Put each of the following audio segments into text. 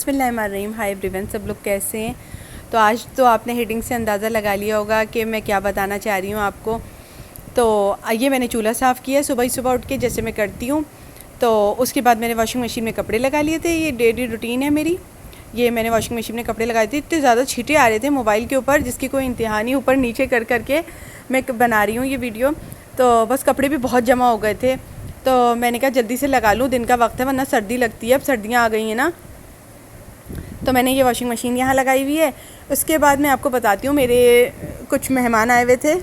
बिस्मिल्लाहिर्रहमानिर्रहीम। Hi everyone, सब लोग कैसे हैं? तो आज तो आपने हेडिंग से अंदाज़ा लगा लिया होगा कि मैं क्या बताना चाह रही हूँ आपको। तो ये मैंने चूल्हा साफ़ किया सुबह सुबह उठ के, जैसे मैं करती हूँ। तो उसके बाद मैंने वॉशिंग मशीन में कपड़े लगा लिए थे। ये डेली रूटीन है मेरी। ये मैंने वॉशिंग मशीन में कपड़े लगाए थे। इतने ज़्यादा छींटे आ रहे थे मोबाइल के ऊपर, जिसकी कोई इंतहा नहीं। ऊपर नीचे कर करके मैं बना रही हूँ ये वीडियो। तो बस कपड़े भी बहुत जमा हो गए थे, तो मैंने कहा जल्दी से लगा लूँ, दिन का वक्त है, वरना सर्दी लगती है। अब सर्दियाँ आ गई हैं ना, तो मैंने ये वॉशिंग मशीन यहाँ लगाई हुई है। उसके बाद मैं आपको बताती हूँ, मेरे कुछ मेहमान आए हुए थे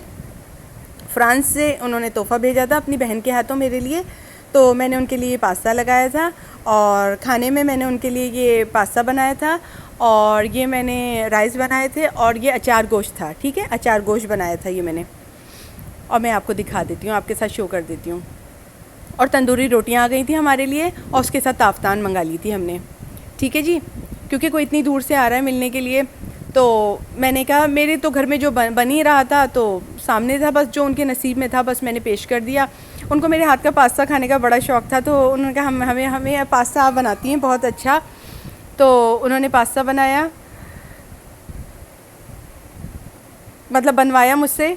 फ्रांस से। उन्होंने तोहफ़ा भेजा था अपनी बहन के हाथों मेरे लिए। तो मैंने उनके लिए पास्ता लगाया था, और खाने में मैंने उनके लिए ये पास्ता बनाया था, और ये मैंने राइस बनाए थे, और ये अचार गोश्त था। ठीक है, अचार गोश्त बनाया था ये मैंने, और मैं आपको दिखा देती हूँ, आपके साथ शो कर देती हूँ। और तंदूरी रोटियाँ आ गई थी हमारे लिए, और उसके साथ ताफ्तान मंगा ली थी हमने। ठीक है जी, क्योंकि कोई इतनी दूर से आ रहा है मिलने के लिए, तो मैंने कहा मेरे तो घर में जो बन ही रहा था, तो सामने था, बस जो उनके नसीब में था बस मैंने पेश कर दिया। उनको मेरे हाथ का पास्ता खाने का बड़ा शौक़ था, तो उन्होंने कहा हमें पास्ता आप बनाती हैं बहुत अच्छा। तो उन्होंने पास्ता बनाया, मतलब बनवाया मुझसे।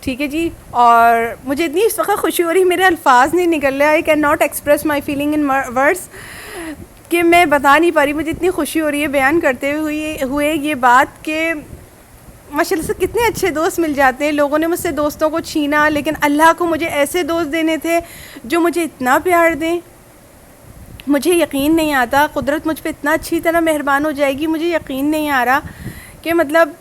ठीक है जी, और मुझे इतनी इस वक्त खुशी हो रही है, मेरे अल्फाज नहीं निकल रहे। I can not express my feeling in words, कि मैं बता नहीं पा रही। मुझे इतनी खुशी हो रही है बयान करते हुए ये बात कि माशाल्लाह से कितने अच्छे दोस्त मिल जाते हैं। लोगों ने मुझसे दोस्तों को छीना, लेकिन अल्लाह को मुझे ऐसे दोस्त देने थे जो मुझे इतना प्यार दें। मुझे यकीन नहीं आता, कुदरत मुझ पर इतना अच्छी तरह मेहरबान हो जाएगी। मुझे यकीन नहीं आ रहा कि मतलब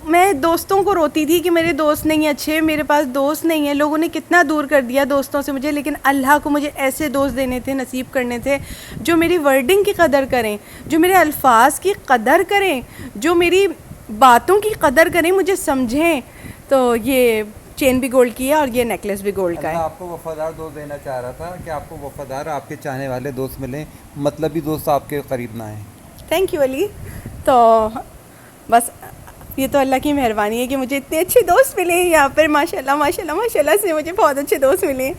मैं दोस्तों को रोती थी कि मेरे दोस्त नहीं अच्छे, मेरे पास दोस्त नहीं है। लोगों ने कितना दूर कर दिया दोस्तों से मुझे, लेकिन अल्लाह को मुझे ऐसे दोस्त देने थे, नसीब करने थे, जो मेरी वर्डिंग की कदर करें, जो मेरे अल्फाज की कदर करें, जो मेरी बातों की कदर करें, मुझे समझें। तो ये चेन भी गोल्ड की है, और ये नेकलेस भी गोल्ड का है। आपको वफादार दोस्त देना चाह रहा था कि आपको वफादार, आपके चाहने वाले दोस्त मिलें, मतलबी दोस्त आपके करीब ना आए। Thank you Ali. तो बस ये तो अल्लाह की मेहरबानी है कि मुझे इतने अच्छे दोस्त मिले हैं यहाँ पर। माशाल्लाह माशाल्लाह माशाल्लाह से मुझे बहुत अच्छे दोस्त मिले।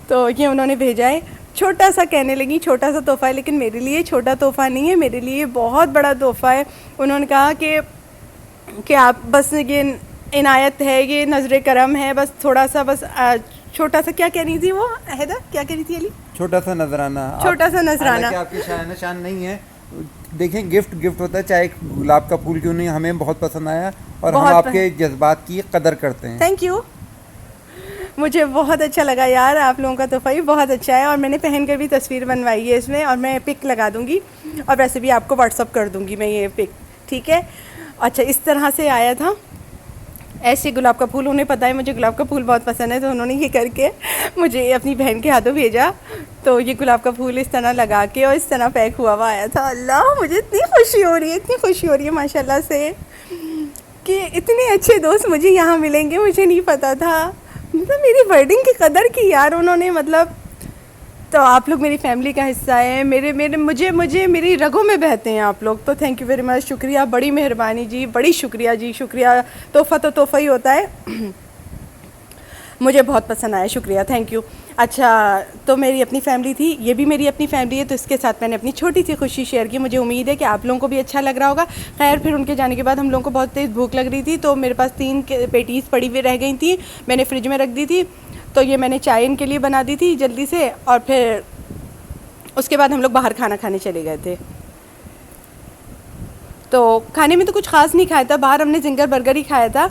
तो ये उन्होंने भेजा है, छोटा सा, कहने लगी छोटा सा तोहफ़ा है, लेकिन मेरे लिए छोटा तोहफ़ा नहीं है, मेरे लिए बहुत बड़ा तोहफ़ा है। उन्होंने कहा कि आप बस ये इनायत है, ये नज़र करम है, बस थोड़ा सा, बस छोटा सा, क्या कह रही थी वो अहदा, क्या कह रही थी अली? छोटा सा नजराना, छोटा सा नजराना। आपकी शान शान नहीं है। देखें, गिफ्ट होता है, चाहे गुलाब का फूल क्यों नहीं, हमें बहुत पसंद आया, और हम आपके जज्बात की कदर करते हैं। थैंक यू, मुझे बहुत अच्छा लगा यार, आप लोगों का तोहफ़ा भी बहुत अच्छा है। और मैंने पहन कर भी तस्वीर बनवाई है इसमें, और मैं पिक लगा दूँगी, और वैसे भी आपको व्हाट्सअप कर दूँगी मैं ये पिक। ठीक है, अच्छा, इस तरह से आया था ऐसे गुलाब का फूल। उन्हें पता है मुझे गुलाब का फूल बहुत पसंद है, तो उन्होंने ये करके मुझे अपनी बहन के हाथों भेजा। तो ये गुलाब का फूल इस तरह लगा के और इस तरह पैक हुआ हुआ आया था। अल्लाह, मुझे इतनी खुशी हो रही है, इतनी खुशी हो रही है माशाल्लाह से, कि इतने अच्छे दोस्त मुझे यहाँ मिलेंगे। मुझे नहीं पता था, मतलब मेरी वर्डिंग की कदर की यार उन्होंने, मतलब। तो आप लोग मेरी फैमिली का हिस्सा है, मुझे मेरी रगों में बहते हैं आप लोग। तो थैंक यू वेरी मच, शुक्रिया, बड़ी मेहरबानी जी, बड़ी शुक्रिया जी, शुक्रिया। तोहफ़ा तो तोहफ़ा ही होता है। मुझे बहुत पसंद आया, शुक्रिया, थैंक यू। अच्छा, तो मेरी अपनी फैमिली थी, ये भी मेरी अपनी फैमिली है, तो इसके साथ मैंने अपनी छोटी सी खुशी शेयर की। मुझे उम्मीद है कि आप लोगों को भी अच्छा लग रहा होगा। खैर, फिर उनके जाने के बाद हम लोगों को बहुत तेज़ भूख लग रही थी, तो मेरे पास 3 पेटीज़ पड़ी हुई रह गई थी, मैंने फ्रिज में रख दी थी। तो ये मैंने चाय इनके लिए बना दी थी जल्दी से, और फिर उसके बाद हम लोग बाहर खाना खाने चले गए थे। तो खाने में तो कुछ ख़ास नहीं खाया था, बाहर हमने जिंगर बर्गर ही खाया था,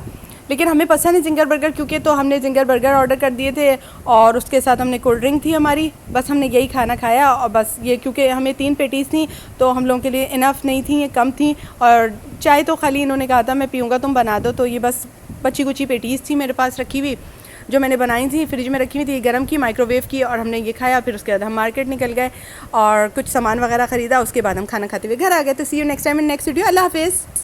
लेकिन हमें पसंद है जिंगर बर्गर, क्योंकि तो हमने जिंगर बर्गर ऑर्डर कर दिए थे, और उसके साथ हमने कोल्ड ड्रिंक थी हमारी, बस हमने यही खाना खाया। और बस ये, क्योंकि हमें 3 पेटीज़ थी, तो हम लोगों के लिए इनफ नहीं थी, ये कम थी। और चाय तो खाली इन्होंने कहा था मैं पीऊँगा, तुम बना दो। तो ये बस बची कुची पेटीज़ थी मेरे पास रखी हुई, जो मैंने बनाई थी, फ्रिज में रखी हुई थी, गर्म की, माइक्रोवेव की, और हमने ये खाया। फिर उसके बाद हम मार्केट निकल गए और कुछ सामान वगैरह ख़रीदा, उसके बाद हम खाना खाते हुए घर आ गए। तो see you next time in next video. अल्लाह हाफ़िज़।